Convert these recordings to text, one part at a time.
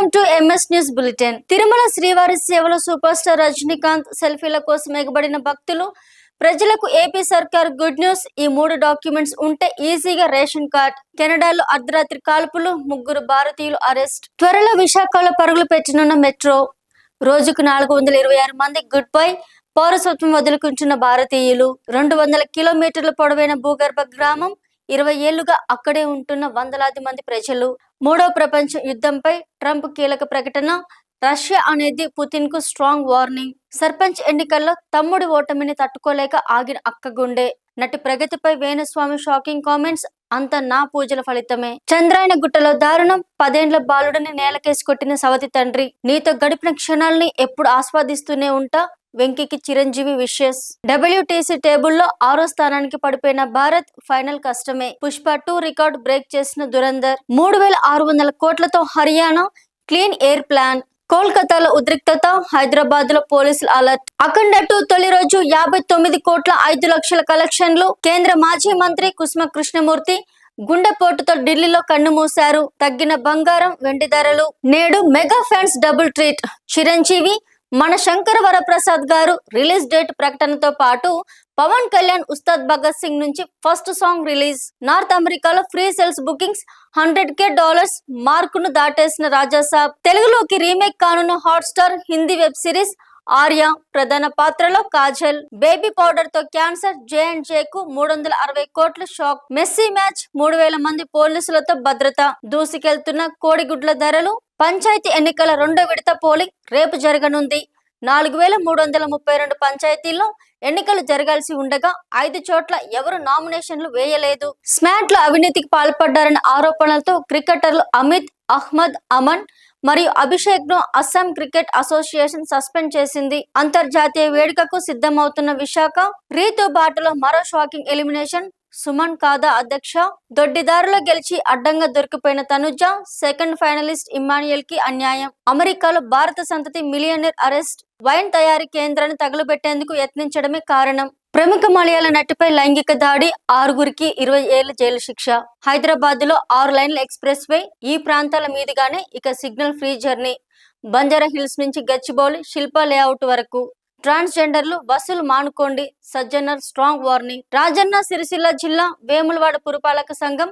Welcome to MS news bulletin. Tirumala శ్రీవారి సేవలో super star Rajinikanth సెల్ఫీల కోసం ఎగబడిన భక్తులు ప్రజలకు ఏపీ సర్కార్ గుడ్ న్యూస్. ఈ 3 డాక్యుమెంట్స్ ఉంటే ఈజీగా రేషన్ కార్డ్. కెనడాలో అర్ధరాత్రి కాల్పులు, 3 భారతీయులు అరెస్ట్. త్వరలో విశాఖలో పరుగులు పెట్టనున్న మెట్రో. రోజుకు 426 మంది గుడ్ బై. పౌరసత్వం వదులుకుంటున్న భారతీయులు. 200 కిలోమీటర్ల పొడవైన భూగర్భ గ్రామం. 20 ఏళ్లుగా అక్కడే ఉంటున్న వందలాది మంది ప్రజలు. 3వ ప్రపంచ యుద్ధంపై ట్రంప్ కీలక ప్రకటన. రష్యా అనేది పుతిన్ కు స్ట్రాంగ్ వార్నింగ్. సర్పంచ్ ఎన్నికల్లో తమ్ముడి ఓటమిని తట్టుకోలేక ఆగిన అక్క గుండె. నటి ప్రగతిపై వేణుస్వామి షాకింగ్ కామెంట్స్. అంత నా పూజల ఫలితమే. చంద్రాయన గుట్టలో దారుణం. 10 ఏళ్ల బాలుడిని నేలకేసి కొట్టిన సవతి తండ్రి. నీతో గడిపిన క్షణాలని ఎప్పుడు ఆస్వాదిస్తూనే ఉంటా. వెంకీకి చిరంజీవి విషెస్. WTC టేబుల్లో 6వ స్థానానికి పడిపోయిన భారత్. ఫైనల్ కష్టమే. పుష్ప 2 రికార్డ్ బ్రేక్ చేసిన దురంధర్. 3600 కోట్లతో హర్యానా క్లీన్ ఎయిర్ ప్లాన్. కోల్కతాలో ఉద్రిక్తత. హైదరాబాద్ లో పోలీసులు అలర్ట్. అఖండ 2 తొలి రోజు 59 కోట్ల 5 లక్షల కలెక్షన్లు. కేంద్ర మాజీ మంత్రి కుసుమ కృష్ణమూర్తి గుండెపోటుతో ఢిల్లీలో కన్ను మూశారు. తగ్గిన బంగారం, వెండి ధరలు. నేడు mega fans double treat. Chiranjeevi, మన శంకర వరప్రసాద్ గారు రిలీజ్ డేట్ ప్రకటనతో పాటు పవన్ కళ్యాణ్ ఉస్తాద్ భగత్ సింగ్ నుంచి ఫస్ట్ సాంగ్ రిలీజ్. నార్త్ అమెరికాలో ఫ్రీ సేల్స్ బుకింగ్స్ $100K మార్కును దాటేసిన రాజాసాబ్. తెలుగులోకి రీమేక్ కానున్న Hotstar Hindi web series Aarya. ప్రధాన పాత్రలో కాజల్. బేబీ పౌడర్ తో క్యాన్సర్. J&J కు 360 కోట్ల షాక్. Messy match. 3000 మంది పోలీసులతో భద్రత. దూసుకెళ్తున్న కోడిగుడ్ల ధరలు. పంచాయతీ ఎన్నికల 2వ విడత పోలింగ్ రేపు జరగనుంది. 4332 పంచాయతీల్లో ఎన్నికలు జరగాల్సి ఉండగా 5 చోట్ల ఎవరు నామినేషన్లు వేయలేదు. స్మార్ట్ లో అవినీతికి పాల్పడ్డారన్న ఆరోపణలతో క్రికెటర్లు అమిత్, అహ్మద్, అమన్ మరియు అభిషేక్ ను అస్సాం క్రికెట్ అసోసియేషన్ సస్పెండ్ చేసింది. అంతర్జాతీయ వేడుకకు సిద్ధమవుతున్న విశాఖ. రీతు బాటలో మరో షాకింగ్ ఎలిమినేషన్. సుమన్ కాదా అధ్యక్ష. దొడ్డిదారులో గెలిచి అడ్డంగా దొరికిపోయిన తనుజ. సెకండ్ ఫైనలిస్ట్ ఇమ్మాన్యుయల్ కి అన్యాయం. అమెరికాలో భారత సంతతి మిలియనర్ అరెస్ట్. వైన్ తయారీ కేంద్రాన్ని తగులబెట్టేందుకు యత్నించడమే కారణం. ప్రముఖ మలయాళ నటిపై లైంగిక దాడి. 6గురికి 20 ఏళ్ల జైలు శిక్ష. హైదరాబాద్ లో 6 లైన్ల ఎక్స్ప్రెస్ వే. ఈ ప్రాంతాల మీదుగానే ఇక signal free journey. Banjara Hills నుంచి గచ్చిబౌలి, శిల్పా లేఅవుట్ వరకు. ట్రాన్స్జెండర్లు వసూలు మానుకోండి. Sajjanar strong warning. రాజన్న సిరిసిల్ల జిల్లా వేములవాడ పురపాలక సంఘం,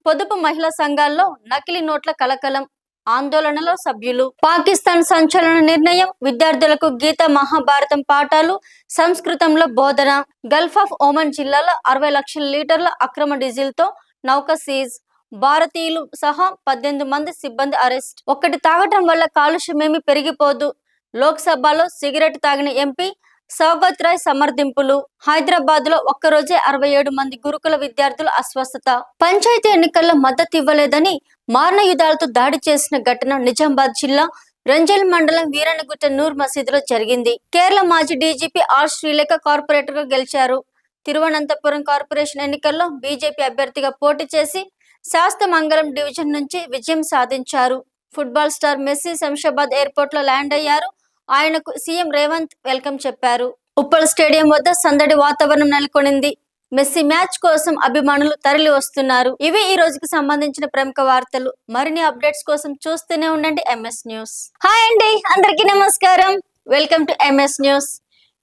పొదుపు మహిళా సంఘాల్లో నకిలీ నోట్ల కలకలం. ఆందోళనలో సభ్యులు. పాకిస్తాన్ సంచలన నిర్ణయం. విద్యార్థులకు గీత మహాభారతం పాఠాలు. సంస్కృతంలో బోధన. గల్ఫ్ ఆఫ్ ఒమన్ జిల్లాలో 60 లక్షల లీటర్ల అక్రమ డీజిల్ తో నౌక సీజ్. భారతీయులు సహా 18 మంది సిబ్బంది అరెస్ట్. ఒక్కటి తాగటం వల్ల కాలుష్యమేమి పెరిగిపోదు. లోక్సభలో సిగరెట్ తాగిన ఎంపీ సౌగత్ రాయ్ సమర్థింపులు. హైదరాబాద్ లో ఒక్కరోజే 67 మంది గురుకుల విద్యార్థులు అస్వస్థత. పంచాయతీ ఎన్నికల్లో మద్దతు ఇవ్వలేదని మారణయుధాలతో దాడి చేసిన ఘటన నిజామాబాద్ జిల్లా రంజల్ మండలం వీరనగుట్ట నూర్ మసీదులో జరిగింది. కేరళ మాజీ డీజీపీ ఆర్ శ్రీలేఖ కార్పొరేటర్ గా గెలిచారు. తిరువనంతపురం కార్పొరేషన్ ఎన్నికల్లో బీజేపీ అభ్యర్థిగా పోటీ చేసి శాస్తమంగళం డివిజన్ నుంచి విజయం సాధించారు. Football star Messi Shamshabad airport లో ల్యాండ్ అయ్యారు. ఆయనకు సీఎం రేవంత్ వెల్కమ్ చెప్పారు. ఉప్పల్ స్టేడియం వద్ద సందడి వాతావరణం నెలకొనింది. మెస్సీ మ్యాచ్ కోసం అభిమానులు తరలి వస్తున్నారు. ఇవి ఈ రోజుకి సంబంధించిన ప్రముఖ వార్తలు. మరిన్ని అప్డేట్స్ కోసం చూస్తూనే ఉండండి ఎంఎస్ న్యూస్. హాయ్ అండి, అందరికీ నమస్కారం. Welcome to MS News.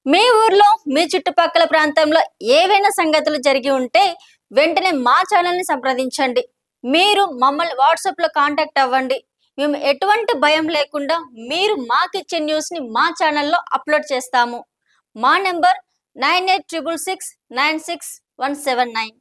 మీ ఊర్లో, మీ చుట్టుపక్కల ప్రాంతంలో ఏవైనా సంగతులు జరిగి ఉంటే వెంటనే మా ఛానల్ ని సంప్రదించండి. మీరు మమ్మల్ని వాట్సాప్ లో కాంటాక్ట్ అవ్వండి. మేము ఎటువంటి భయం లేకుండా మీరు మాకిచ్చే న్యూస్ ని మా ఛానల్లో అప్లోడ్ చేస్తాము. మా నెంబర్ 9866696179.